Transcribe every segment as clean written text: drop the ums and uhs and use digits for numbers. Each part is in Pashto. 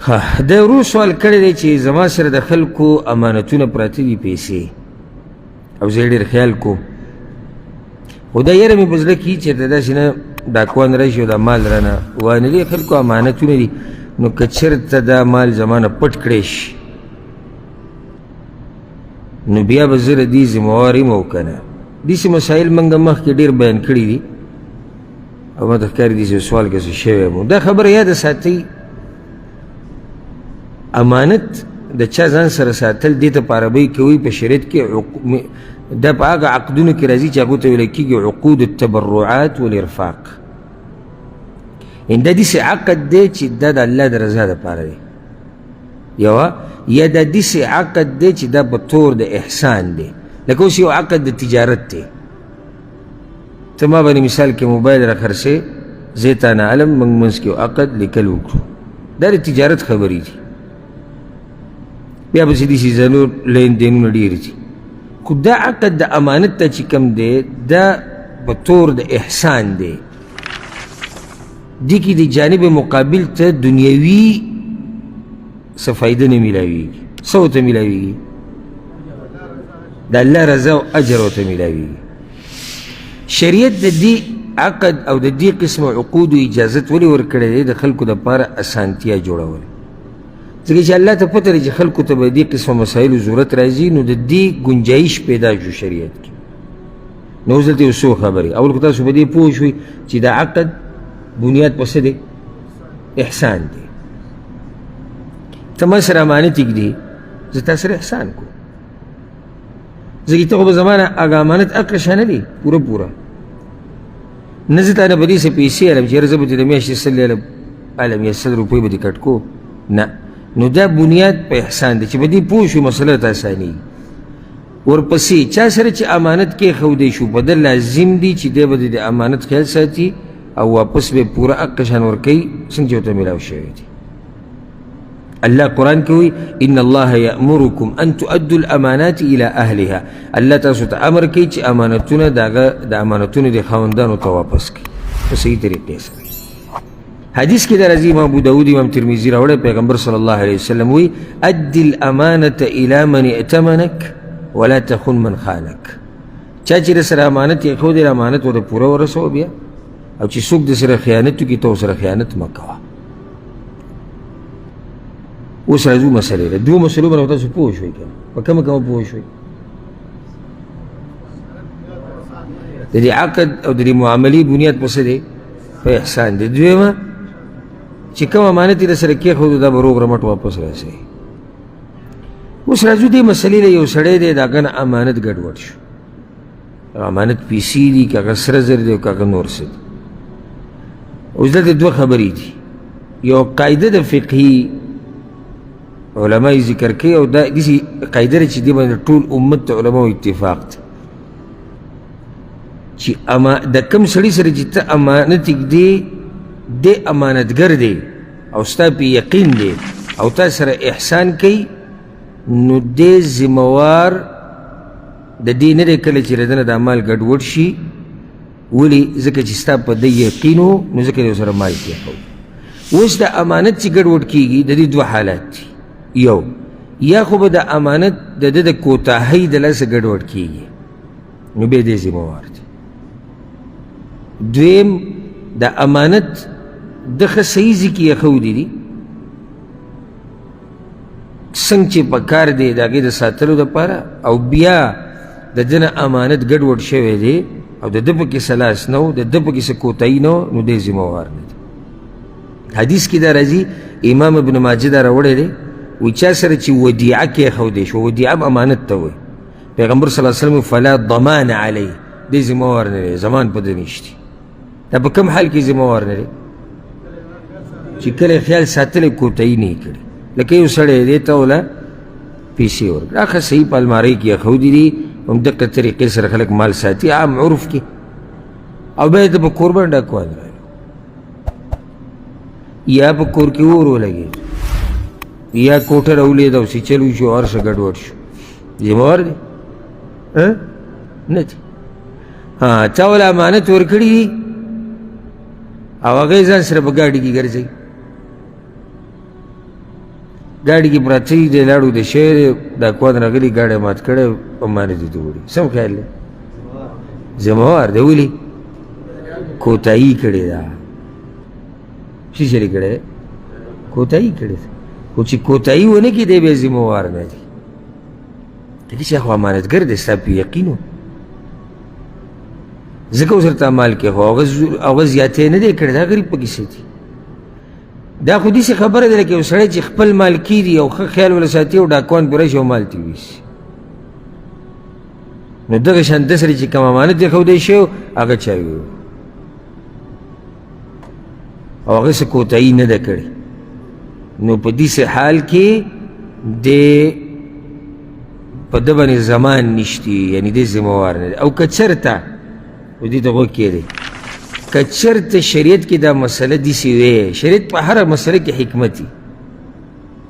دا ورو سوال کړی دی چې زما سره د خلکو امانتونه پراته دي پیسې او زه ډېر خیال کوم خو دا یره مې په زړه کې چېرته داسې نه ډاکوان راشي او دا مال رانه وانه دې خلکو امانتونه دي نو که چېرته دا مال زما نه پټ کړی شي نو بیا به زه د دې ذموار یم او که نه داسې مسایل موږ مخکې ډېر بیان کړي دي او ما ته ښکاري داسې سوال کې څه شوی یم دا خبره یاده ساتئ امانت د چا ځان سره ساتل دې ته په عربۍ کې وایي په شریعت کې دا په هغه عقدونو کې راځي چې هغو ته ویل کېږي عقود التبرعات والارفاق دا داسې عقد دی چې دا د الله د رضا دپاره دی یوه یا دا داسې عقد دی چې دا په طور د احسان دی لکه اوس یو عقد د تجارت دی ته ما باندې مثال کې موبایل را خرڅې زه تا نه علم موږ منځ کې یو عقد لیکل وکړو دا د تجارت خبرې دي بیا پسې داسې ځانور لین دینونه ډېر دي خو دا عقد د امانت ته چې کوم دی دا په طور د احسان دی دې کې د جانب مقابل ته دنیوي څه فایده نه میلاویږي څه ورته میلاویږي د الله رضا او اجر ورته میلاویږي شریعت د دې عقد او د دې قسم عقودو اجازت ولې ورکړی دی د خلکو دپاره اسانتیا جوړول ځکه چې الله ته پته لري چې خلکو ته به دې قسمه مسایلو ضرورت راځي نو د دې ګنجایش پیدا شو شریعت کې نو اوس دلته یو څو خبرې اول خو تاسو په دې پوه شوئ چې دا عقد بنیاد په څه دی احسان دی ته ما سره امانت ایږدي زه تا سره احسان کوم ځکه ته خو به زما نه هغه امانت اکړه شانه دی پوره پوره نه زه تا نه به داسې پیسې علم چې یاره زه به دې د میاشتې سل علم یا 100 روپۍ به دې کټ کو نه نو دا بنیاد په احسان دی چې په دې پوه شو مسله ته اسانېږي ورپسې چا سره چې امانت کېښودی شو په ده لازم دی چې دی به د امانت خیال ساتي او واپس به پوره حق شان ورکوي څنګه چې ورته میلاو شوی دی الله قرآن کې وایي ان الله یأمرکم ان تؤدوا الامانات الى اهلها الله تاسو ته امر کوي چې امانتونه د امانتونو د خاوندانو ته واپس کړي په صحیح طریقې سره حدیث کې د راځي امام ابو داود امام ترمذي راوړی پیغمبر صلی الله علیه وسلم وایي ادي الامانة الى من ائتمنك ولا تخن من خانك چا چې در سره امانت یې ښودی امانت ورته پوره ورسوه بیا او چې څوک د سره خیانت وکړي ته ورسره خیانت مه کوه اوس راځو مسلې ته دوو مسلو باندې تاسو پوه شوئ که په کومه کومه پوه شوئ د دې عقد او د دې معاملې بنیاد په څه دی په احسان دی دویمه چې کوم امانت یې درسره کېښودو دا به روغ رمټ واپس راسوي اوس راځو دې مسلې له یو سړی دی د هغه نه امانت ګډوډ شو امانت پیسې دي که هغه سره زر دی او که هغه نور څه دي اوس دلته دوه خبرې دي یو قاعده د فقهي علما یې ذکر کوي او دا داسې قاعده ده چې دې باندې ټول امت ته علماو اتفاق دی چې د کوم سړي سره چې ته امانت ږدې دی امانتګر دی او ستا پې یقین دی او تا سره احسان کوي نو دی ذموار د دې نه دی کله چې د نه دا مال ګډوډ شي ولې ځکه چې ستا په ده یقین و نو ځکه دی ورسره مال کېښود اوس د امانت چې ګډوډ کېږي د دې دوه حالات دي یو یا خو به د امانت د ده د کوتاهۍ د لاسه ګډوډ کېږي نو بیا دی ذموار دی دویم د امانت دغه صحیح ځای کې ایښودي دي څنګه چې په کار دی د هغې د ساتلو دپاره او بیا د ده نه امانت ګډوډ شوی دی او د ده پکې څه لاس نه و د ده پکې څه کوتاهي نه و نو دی ذموار نه دی حدیث کې دا راځي امام ابن ماجه دا راوړی دی وایي چا سره چې ودیعه کېښودی شو ودیعه هم امانت ته وایي پیغمبر صلی الله علیه وسلم فلا ضمان علیه دی ذموار نه دی ضمان په ده نشتي دا په کوم حال کې ذموار نه دی چې کله خیال ساتلی کوتاهي نه یې کړي لکه یو سړی دی ته وله پیسې ورکړه هغه صحیح په المارۍ کې ایښودي دي همدغه طریقې سره خلک مال ساتي عام عرف کې او بیا یې ته په کور باندې ډاکوان راغلو یا په کور کې اور ولګېد یا کوټه راولید او سیچل وشو هر څه ګډوډ شو ذموار دی نه دی چا وله امانت ورکړي او هغه یې ځان سره په ګاډي کې ګرځوي ګاډي کې پراته دي، دی لاړو د شعر ډاکوان راغلي ګاډی مات کړی په مانې دي ته وړي. سم خیال دی؟ ذموار دی. ولې؟ کوتاهي کړې ده. څه چلې کړی؟ کوتاهي کړې ده. خو چې کوتاهي ونه کړي دی بیا ذموار نه دی. دغه چې خو امانتګر دی ستا په یقین و، ځکه اوس ورته عمل کې خو هغه زیاتی نه دی کړی، دا غریب په کیسې دي. دا خو داسې خبره ده لکه یو سړی چې خپل مال کېږي او ښه خیال ورله ساتي او ډاکوان پوره شي او مال ترې ویسي. نو دغه شان ده سره چې کوم امانت ایښودی شوی هغه چا ویو او هغه څه کوتاهي نه ده کړې. نو په داسې حال کې د په ده باندې زمان نشتی، یعنی دی ذموار نه دی. او که چېرته و دې ته غوږ کېدی، که چېرته شریعت کې دا مسله داسې وی، شریعت په هره مسله کې حکمت وي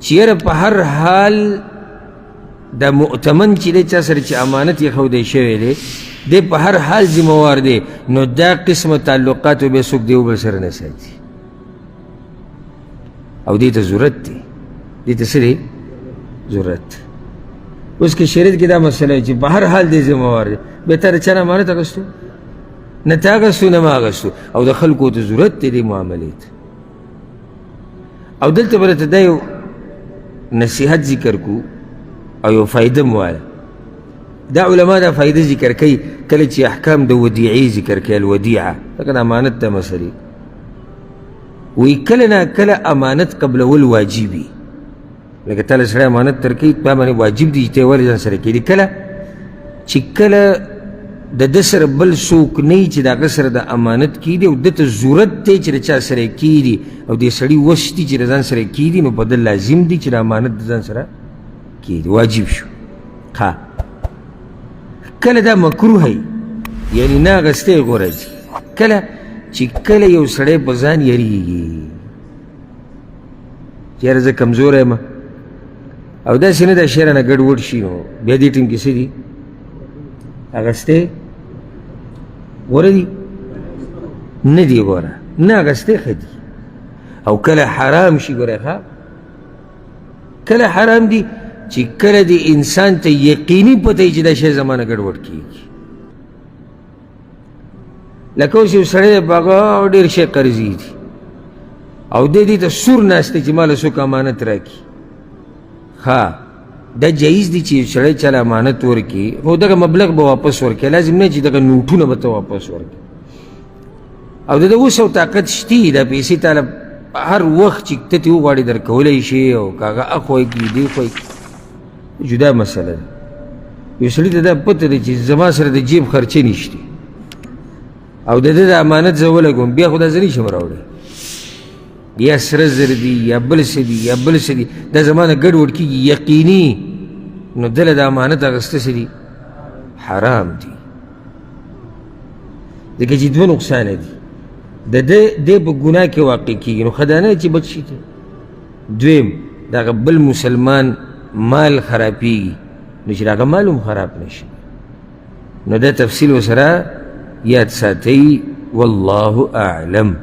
چې یاره په هر حال دا مؤتمن چې دی چا سره چې امانت ایښودی شوی دی دی په هر حال ذموار دی، نو دا قسمه تعلقات بیا څوک دی و بل سره نه ساتي. او دې ته ضرورت دی، دې ته څه دی؟ ضرورت. اوس که شریعت کې دا مسله چې په هر حال دی ذموار دی، بیا تا د چا نه امانت اخیستو؟ نه تا اخیستو نه ما اخیستو، او د خلکو ته ضرورت دی دې معاملې ته. او دلته به راته دا یو نصیحت ذکر کو او یو فایده مو وایه. دا علما دا فایده ذکر کوي کله چې احکام د ودیعې ذکر کوي، الودیعه لکه د امانت د مسلې. وی کله نه کله امانت قبلول واجب وي، لکه تاله سړی امانت درکوي په باندې واجب دي چې ته یې ولې ځان سره کړي. کله چې کله د ده سره بل څوک نه وي چې د هغه سره د امانت کېږدي او ده ته ضرورت دی چې د چا سره یې کېږدي او دې سړي وس دي چې د ځان سره یې کېږدي، نو په ده لازم دي چې د امانت د ځان سره کېږدي، واجب شو. ښه کله دا مکروه وي، یعنی نه اخیستی غوره دي. کله چې کله یو سړی په ځان یریږي چې یاره زه کمزوری یم او داسې نه دا شی رانه ګډوډ شي، نو بیا دې ټیم کې څه دي؟ اخیستی غوره دي؟ نه دي غوره، نه اخیستی ښه دي. او کله حرام شي ګوره ښه، کله حرام دي چې کله د انسان ته یقیني پته وي چې دا شی زما نه ګډوډ کېږي. لکه اوس یو سړی دی په هغه ډېر شی قرضي دي او دی دې ته سور ناست دی چې ما له څوک امانت راکړي. ښه دا جایز دي چې یو سړی چاله امانت ورکړي، خو دغه مبلغ به واپس ورکړي، لازم نه چې دغه نوټونه به ته واپس ورکړي. او د ده اوس او طاقت شتي دا پیسې تاله هر وخت چې ته ترې وغواړې درکولی شي، او که هغه اخوی کړي دی خوی جدا مسله ده. یو سړي ته دا پته ده چې زما سره د جیب خرچه نشته او د ده د امانت زه ولګوم، بیا خو دا زه نشم راوړی، یا سره زر دي یا بل څه دي یا بل څه دي، دا زما نه ګډوډ کېږي یقیني، نو دله د امانت اخیسته څه دي؟ حرام دي. ځکه چې دوه نقصانه دي، د ده په ګناه کې واقع کېږي، نو ښه دا نه چې بچ شي. دویم د هغه بل مسلمان مال خرابېږي، نو چې د هغه مال هم خراب نه شي. نو دا تفصیل ورسره یاد ساتئ. والله اعلم.